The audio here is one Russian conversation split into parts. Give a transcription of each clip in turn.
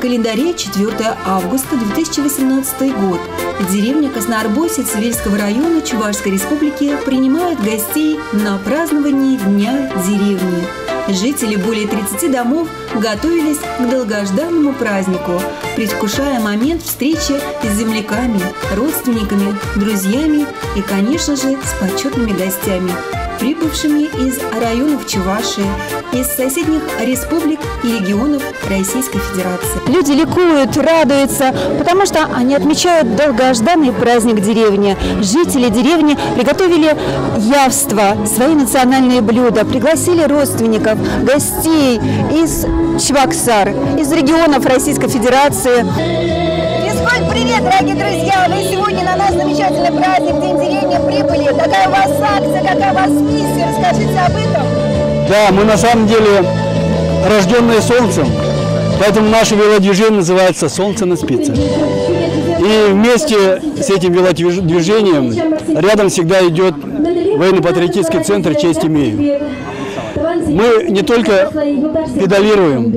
календаре 4 августа 2018 год. Деревня Красноарбойсец Вельского района Чувашской республики принимает гостей на праздновании Дня деревни. Жители более 30 домов готовились к долгожданному празднику, предвкушая момент встречи с земляками, родственниками, друзьями и, конечно же, с почетными гостями, прибывшими из районов Чувашии, из соседних республик и регионов Российской Федерации. Люди ликуют, радуются, потому что они отмечают долгожданный праздник деревни. Жители деревни приготовили явство, свои национальные блюда, пригласили родственников, гостей из Чебоксар, из регионов Российской Федерации. Привет, дорогие друзья! Вы сегодня на наш замечательный праздник День деревни прибыли. Какая у вас акция, какая у вас миссия? Расскажите об этом. Да, мы на самом деле рожденные солнцем, поэтому наше велодвижение называется «Солнце на спице». И вместе с этим велодвижением рядом всегда идет военно-патриотический центр «Честь имею». Мы не только педалируем,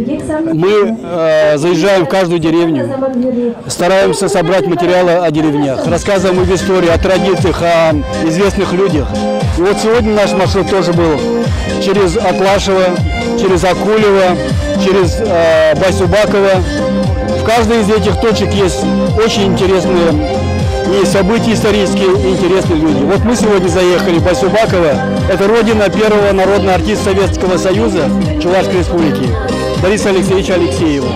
мы заезжаем в каждую деревню, стараемся собрать материалы о деревнях, рассказываем об истории, о традициях, о известных людях. И вот сегодня наш маршрут тоже был через Атлашево, через Акулево, через Басюбаково. В каждой из этих точек есть очень интересные и события исторические, и интересные люди. Вот мы сегодня заехали в Басюбаково. Это родина первого народного артиста Советского Союза Чувашской Республики Бориса Алексеевича Алексеева.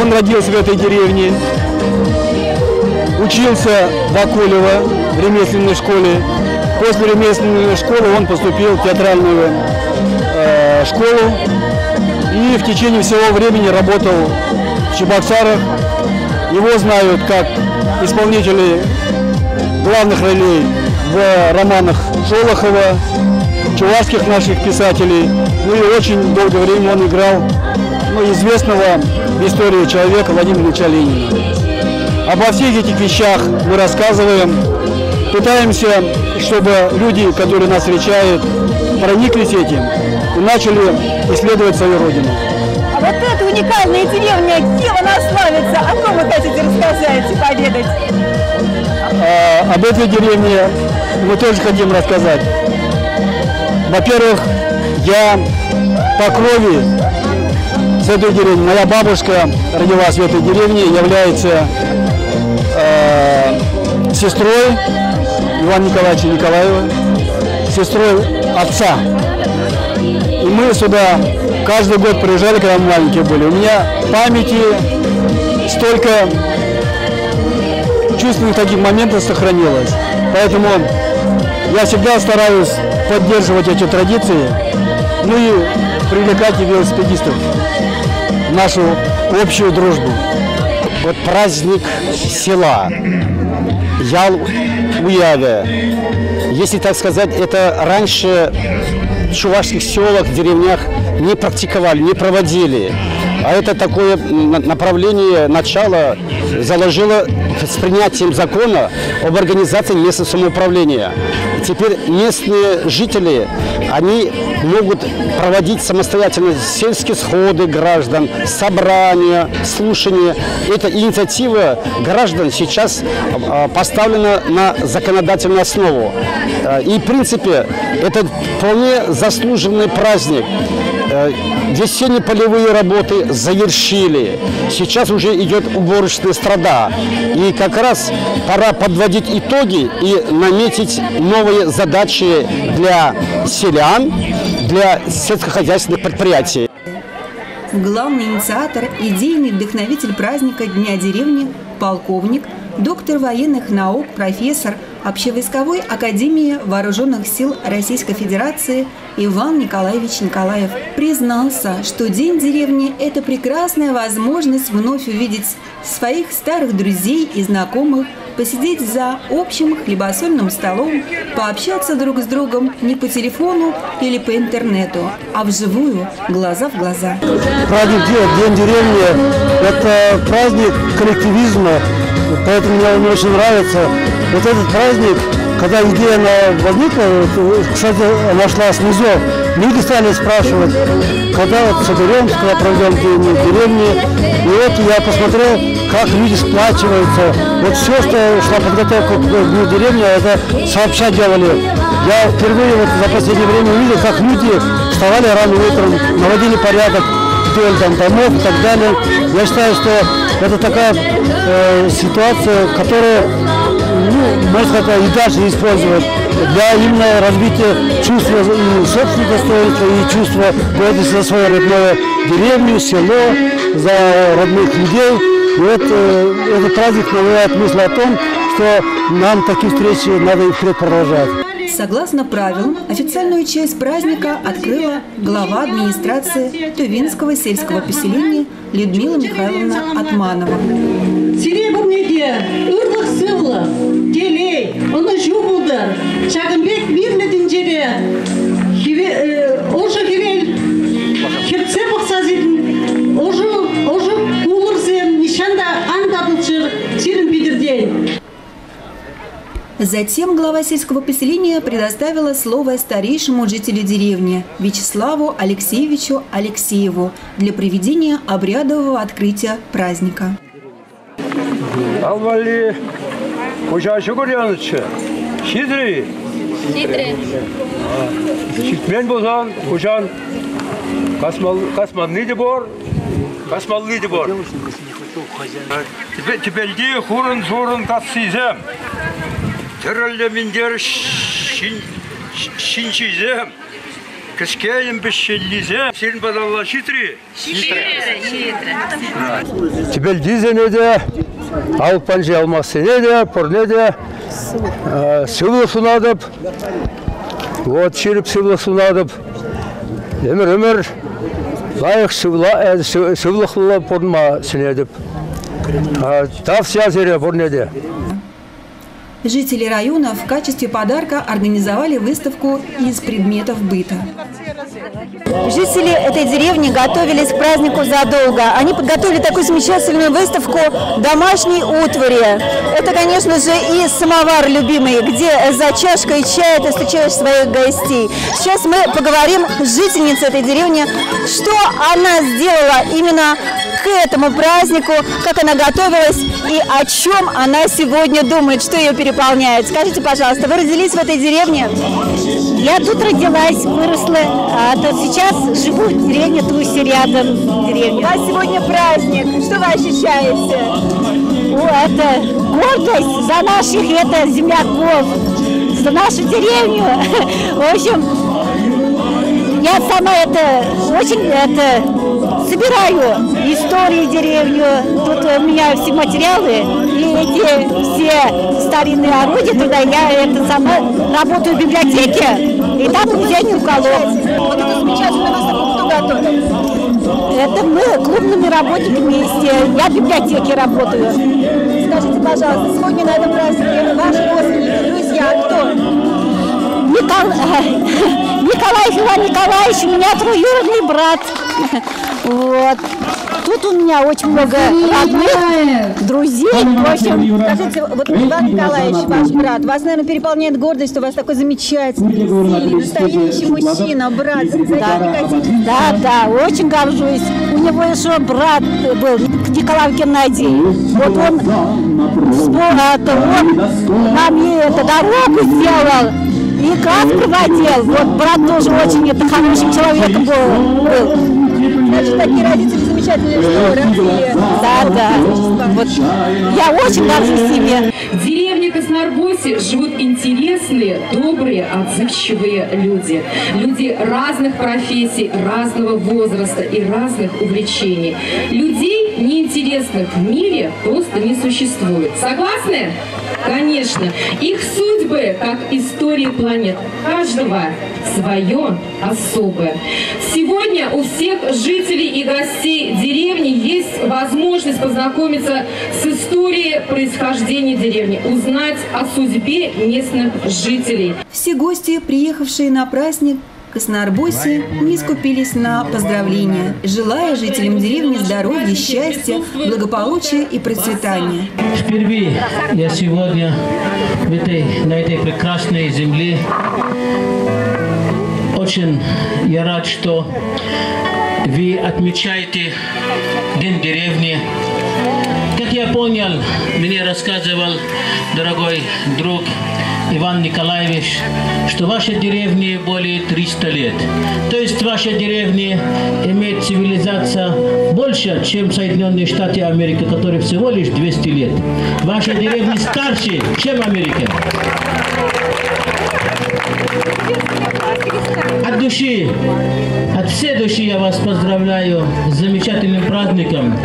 Он родился в этой деревне, учился в Акулево в ремесленной школе. После ремесленной школы он поступил в театральную школу и в течение всего времени работал в Чебоксарах. Его знают как исполнители главных ролей в романах Шолохова, чувашских наших писателей. Ну и очень долгое время он играл известного в истории человека Владимира Ильича Ленина. Обо всех этих вещах мы рассказываем, пытаемся, чтобы люди, которые нас встречают, прониклись этим и начали исследовать свою родину. А вот эта уникальная деревня, где она славится, о ком вы хотите рассказать и поведать? Об этой деревне мы тоже хотим рассказать. Во-первых, я по крови с этой деревни. Моя бабушка родилась в этой деревне, является сестрой Ивана Николаевича Николаева, сестрой отца. И мы сюда каждый год приезжали, когда мы маленькие были. У меня в памяти столько чувственных таких моментов сохранилось. Поэтому я всегда стараюсь поддерживать эти традиции, ну и привлекать и велосипедистов в нашу общую дружбу. Вот праздник села Ял-Уяве. Если так сказать, это раньше в чувашских селах, деревнях не практиковали, не проводили. А это такое направление, начало заложило с принятием закона об организации местного самоуправления. Теперь местные жители, они могут проводить самостоятельно сельские сходы граждан, собрания, слушания. Эта инициатива граждан сейчас поставлена на законодательную основу. И в принципе это вполне заслуженный праздник. Весенние полевые работы завершили. Сейчас уже идет уборочная страда. И как раз пора подводить итоги и наметить новые задачи для селян, для сельскохозяйственных предприятий. Главный инициатор, идейный вдохновитель праздника Дня деревни, полковник, доктор военных наук, профессор Общевойсковой академии Вооруженных сил Российской Федерации Иван Николаевич Николаев признался, что День деревни – это прекрасная возможность вновь увидеть своих старых друзей и знакомых, посидеть за общим хлебосольным столом, пообщаться друг с другом не по телефону или по интернету, а вживую, глаза в глаза. Праздник День деревни – это праздник коллективизма, поэтому мне он очень нравится. Вот этот праздник когда идея возникла, кстати, она шла снизу, люди стали спрашивать, когда вот соберемся, когда проведем день в деревне. И вот я посмотрел, как люди сплачиваются. Вот все, что шла подготовка к дню деревни, это сообща делали. Я впервые вот за последнее время увидел, как люди вставали рано утром, наводили порядок вдоль там домов и так далее. Я считаю, что это такая ситуация, которая, можно сказать, и дальше использовать для именно развития чувства и собственного достоинства, и чувства гордости за свою родную деревню, село, за родных людей. И вот этот праздник навевает мысль о том, что нам такие встречи надо и впредь продолжать. Согласно правилам, официальную часть праздника открыла глава администрации Тувинского сельского поселения Людмила Михайловна Атманова. Затем глава сельского поселения предоставила слово старейшему жителю деревни Вячеславу Алексеевичу Алексееву для проведения обрядового открытия праздника. Терраляминдер шинчизем, кашкаем бешеллизем, син бадалла шитри. Теперь дизенеде, алпанжи алмасенеде, порнеде, сывласунадып, вот чирип сывласунадып, эмер лайық сывлахлы порнма сенедіп, тавсиазере порнеде. Жители района в качестве подарка организовали выставку из предметов быта. Жители этой деревни готовились к празднику задолго. Они подготовили такую замечательную выставку домашней утвари. Это, конечно же, и самовар любимый, где за чашкой чая ты встречаешь своих гостей. Сейчас мы поговорим с жительницей этой деревни, что она сделала именно к этому празднику, как она готовилась и о чем она сегодня думает, что ее переполняет. Скажите, пожалуйста, вы родились в этой деревне? Я тут родилась, выросла, а то сейчас живу в деревне Туси, рядом с деревней. У вас сегодня праздник. Что вы ощущаете? Это гордость за наших земляков, за нашу деревню. В общем, я сама очень собираю истории деревню. Тут у меня все материалы и эти все старинные орудия. Туда я сама работаю в библиотеке, и там музейный уголок. Вот эту замечательную выставку кто готовил? Это мы, клубными работниками вместе. Я в библиотеке работаю. Скажите, пожалуйста, сегодня на этом празднике ваши родственники, друзья, кто? Николай Иван Николаевич, у меня троюродный брат. Вот. Тут у меня очень много родных, друзей. В общем, скажите, вот Иван Николаевич, ваш брат, вас, наверное, переполняет гордость, что у вас такой замечательный, сильный, настоящий мужчина, брат. Да, очень горжусь. У него еще брат был, Николай Геннадий. Вот он нам дорогу сделал. И краску водил. Вот брат тоже очень хорошим человеком был. Значит, такие родители замечательные, что родили. Да. Вот. Я очень горжусь ими. В деревне Краснорбосе живут интересные, добрые, отзывчивые люди. Люди разных профессий, разного возраста и разных увлечений. Людей неинтересных в мире просто не существует. Согласны? Конечно. Их судьбы, как истории планет, каждого свое особое. Сегодня у всех жителей и гостей деревни есть возможность познакомиться с историей происхождения деревни, узнать о судьбе местных жителей. Все гости, приехавшие на праздник, Каснаарбойцы не скупились на поздравления, желая жителям деревни здоровья, счастья, благополучия и процветания. Впервые я сегодня на этой прекрасной земле. Очень я рад, что вы отмечаете День деревни. Как я понял, мне рассказывал дорогой друг Иван Николаевич, что ваша деревня более 300 лет. То есть ваша деревня имеет цивилизацию больше, чем Соединенные Штаты Америки, которые всего лишь 200 лет. Ваша деревня старше, чем Америка. От души, от всей души я вас поздравляю с замечательным праздником.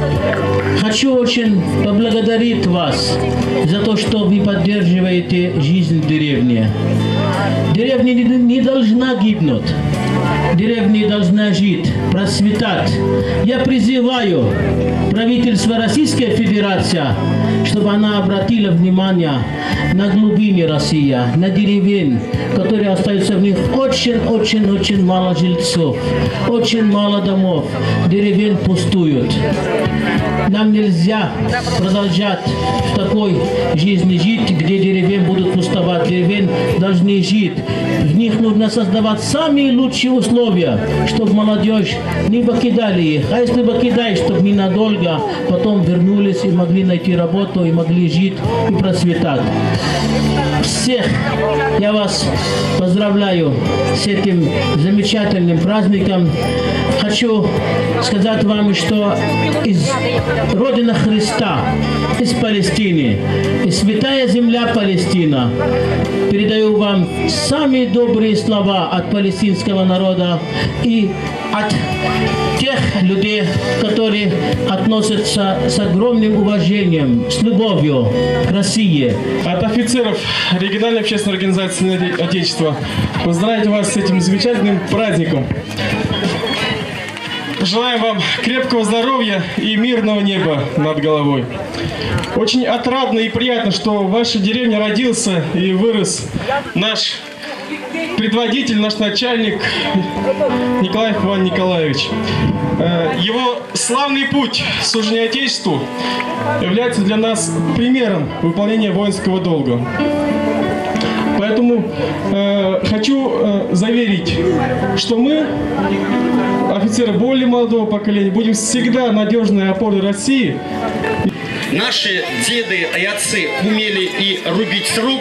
Хочу очень поблагодарить вас за то, что вы поддерживаете жизнь в деревне. Деревня не должна гибнуть. Деревня должна жить, процветать. Я призываю правительство Российской Федерации, чтобы она обратила внимание на глубины России, на деревень, которые остаются в них очень мало жильцов, очень мало домов, деревень пустуют. Нам нельзя продолжать в такой жизни жить, где деревень будут пустовать, деревень должны жить. В них нужно создавать самые лучшие условия, чтобы молодежь не покидали их. А если покидаешь, чтобы ненадолго потом вернулись и могли найти работу, и могли жить и процветать. Всех я вас поздравляю с этим замечательным праздником. Хочу сказать вам, что из родины Христа, из Палестины, из святая земля Палестина, передаю вам самые добрые слова от палестинского народа и от тех людей, которые относятся с огромным уважением, с любовью к России. От офицеров региональной общественной организации Отечества поздравить вас с этим замечательным праздником. Желаем вам крепкого здоровья и мирного неба над головой. Очень отрадно и приятно, что в вашей деревне родился и вырос наш предводитель, наш начальник Николаев Иван Николаевич. Его славный путь служения Отечеству является для нас примером выполнения воинского долга. Поэтому хочу заверить, что мы, офицеры более молодого поколения, будем всегда надежной опорой России. Наши деды и отцы умели и рубить сруб,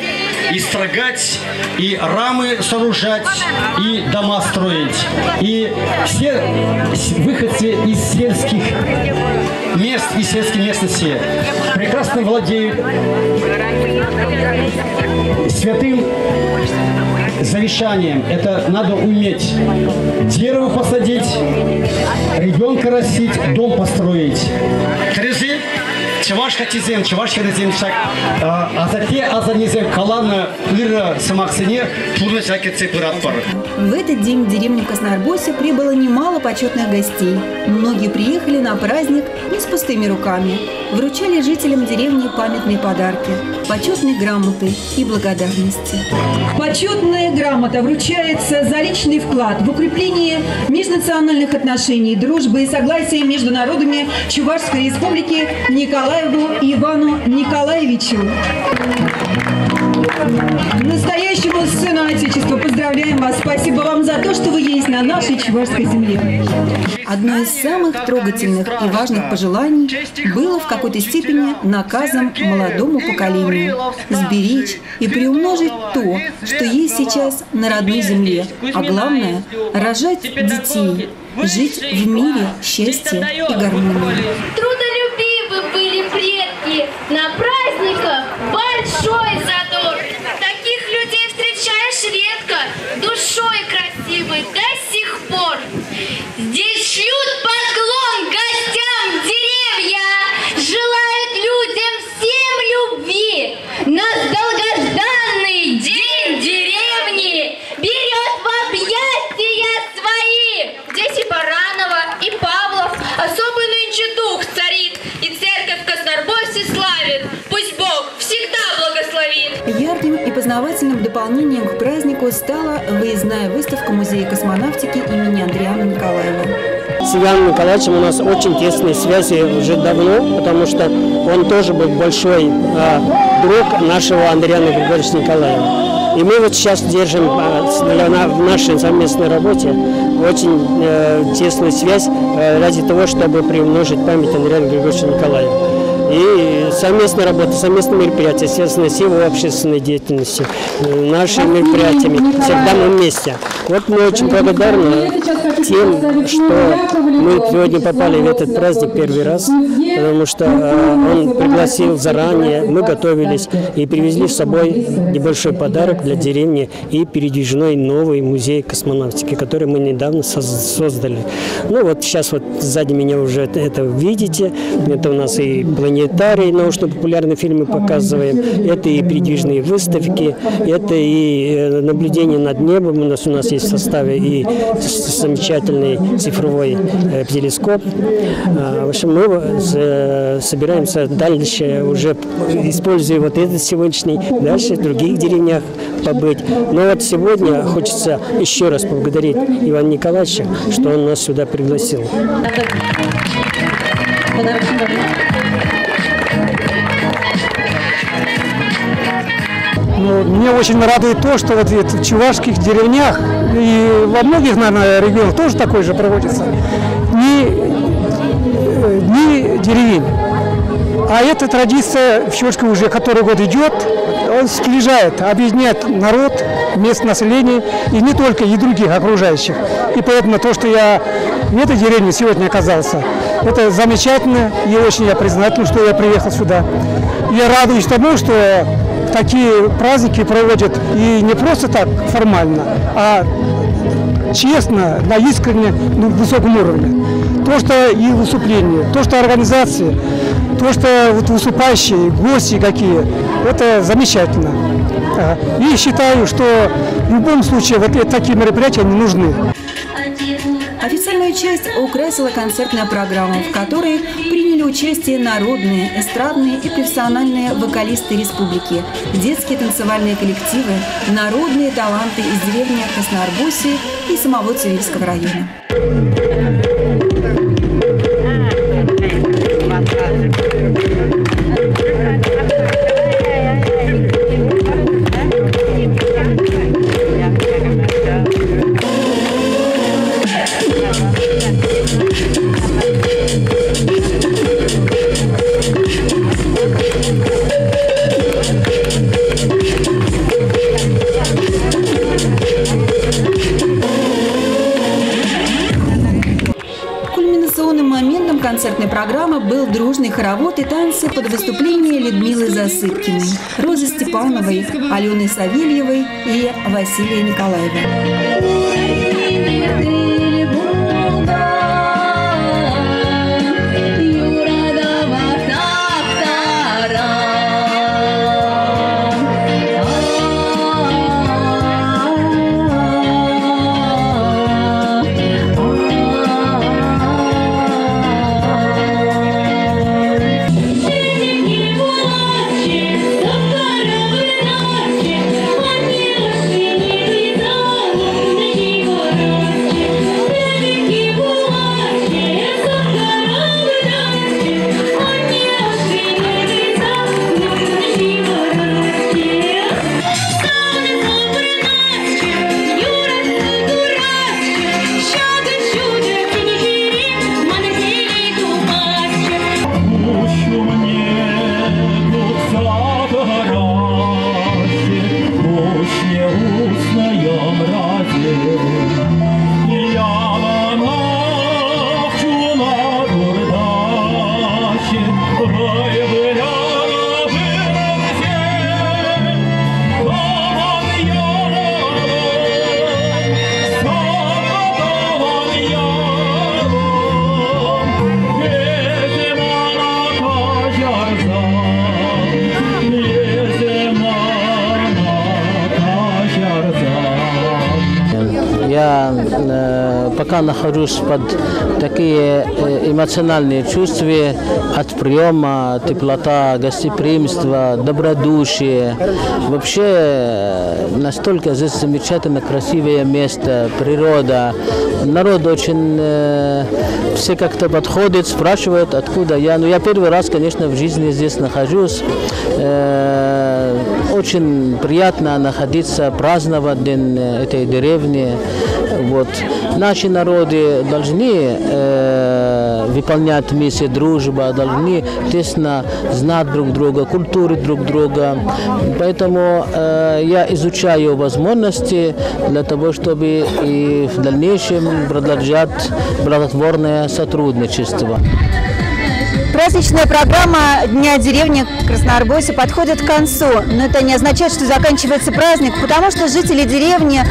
и строгать, и рамы сооружать, и дома строить. И все выходцы из сельских мест и сельской местности прекрасно владеют святым завещанием. Это надо уметь дерево посадить, ребенка растить, дом построить. Чаваш хатизем, чаваш херезем шаг, азате азанизем калана ира самаксене турна шакетсе пиратпар. В этот день в деревню Каснаарбойся прибыло немало почетных гостей. Многие приехали на праздник не с пустыми руками. Вручали жителям деревни памятные подарки, почетные грамоты и благодарности. Почетная грамота вручается за личный вклад в укрепление межнациональных отношений, дружбы и согласия между народами Чувашской Республики Николаеву Ивану Николаевичу. Настоящему сыну Отечества поздравляем вас. Спасибо вам за то, что вы есть на нашей чувашской земле. Одно из самых трогательных и важных пожеланий было в какой-то степени наказом молодому поколению – сберечь и приумножить то, что есть сейчас на родной земле, а главное – рожать детей, жить в мире, счастье и гармонии. Трудолюбивы были предки, на праздниках большой задор. Таких людей встречаешь редко, душой красивой до сих пор. Здесь шлют поклон гостям деревья, желают людям всем любви. Нас долгожданный день деревни берет в объятия свои. Здесь и Баранова, и Павлов, особый нынче дух царь. Основательным дополнением к празднику стала выездная выставка Музея космонавтики имени Андриана Николаева. С Иваном Николаевичем у нас очень тесные связи уже давно, потому что он тоже был большой друг нашего Андриана Григорьевича Николаева. И мы вот сейчас держим в нашей совместной работе очень тесную связь ради того, чтобы приумножить память Андриана Григорьевича Николаева. И совместная работа, совместные мероприятия, связанные с его общественной деятельностью, нашими мероприятиями. Всегда мы вместе. Вот мы очень благодарны тем, что мы сегодня попали в этот праздник первый раз, потому что он пригласил заранее, мы готовились и привезли с собой небольшой подарок для деревни и передвижной новый музей космонавтики, который мы недавно создали. Ну вот сейчас вот сзади меня уже это видите, это у нас и планетарий, научно-популярные фильмы показываем, это и передвижные выставки, это и наблюдение над небом, у нас есть в составе и замечательный цифровой телескоп. В общем, мы собираемся дальше, уже используя вот этот сегодняшний, дальше в других деревнях побыть. Но вот сегодня хочется еще раз поблагодарить Ивана Николаевича, что он нас сюда пригласил. Меня очень радует то, что вот в чувашских деревнях и во многих, наверное, регионах тоже такое же проводится. Дни деревень. А эта традиция в Чувашской уже который год идет, он сближает, объединяет народ, местное население и не только, и других окружающих. И поэтому то, что я в этой деревне сегодня оказался, это замечательно, и очень я признателен, что я приехал сюда. Я радуюсь тому, что такие праздники проводят и не просто так формально, а честно, на искренне, высоком уровне. То, что и выступления, то, что организации, то, что вот выступающие, гости какие, это замечательно. И считаю, что в любом случае вот такие мероприятия не нужны. Официальную часть украсила концертная программа, в которой приняли участие народные, эстрадные и профессиональные вокалисты республики, детские танцевальные коллективы, народные таланты из деревни Красноарбусии и самого Цивильского района. Моментом концертной программы был дружный хоровод и танцы под выступление Людмилы Засыпкиной, Розы Степановой, Алены Савельевой и Василия Николаева. пока нахожусь под такие эмоциональные чувства от приема, теплота, гостеприимства, добродушие. Вообще настолько здесь замечательно красивое место, природа. Народ очень все как-то подходит, спрашивают, откуда я. Ну, я первый раз, конечно, в жизни здесь нахожусь. Очень приятно находиться, праздновать день этой деревни. Вот. Наши народы должны выполнять миссию дружбы, должны тесно знать друг друга, культуры друг друга. Поэтому я изучаю возможности для того, чтобы и в дальнейшем продолжать плодотворное сотрудничество. Праздничная программа Дня деревни Красноарбойся подходит к концу, но это не означает, что заканчивается праздник, потому что жители деревни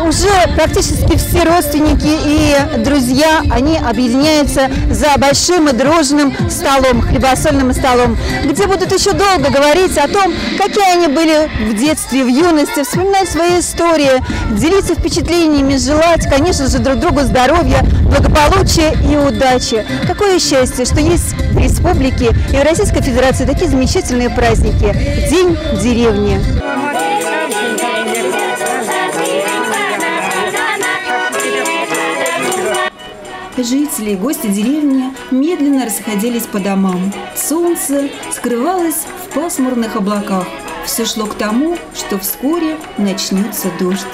уже практически все родственники и друзья, они объединяются за большим и дружным столом, хлебосольным столом, где будут еще долго говорить о том, какие они были в детстве, в юности, вспоминать свои истории, делиться впечатлениями, желать, конечно же, друг другу здоровья, благополучия и удачи. Какое счастье, что есть в республике и в Российской Федерации такие замечательные праздники. День деревни. Жители и гости деревни медленно расходились по домам. Солнце скрывалось в пасмурных облаках. Все шло к тому, что вскоре начнется дождь.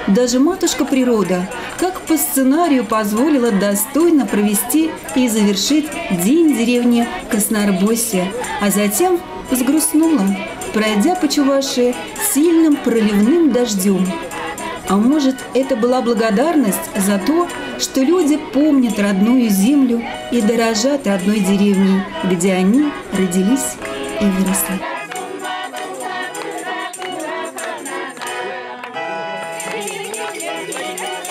Даже матушка природа, как по сценарию, позволила достойно провести и завершить день деревни Красноарбойся, а затем взгрустнула, пройдя по Чувашии сильным проливным дождем. А может, это была благодарность за то, что люди помнят родную землю и дорожат родной деревней, где они родились и выросли. Yeah.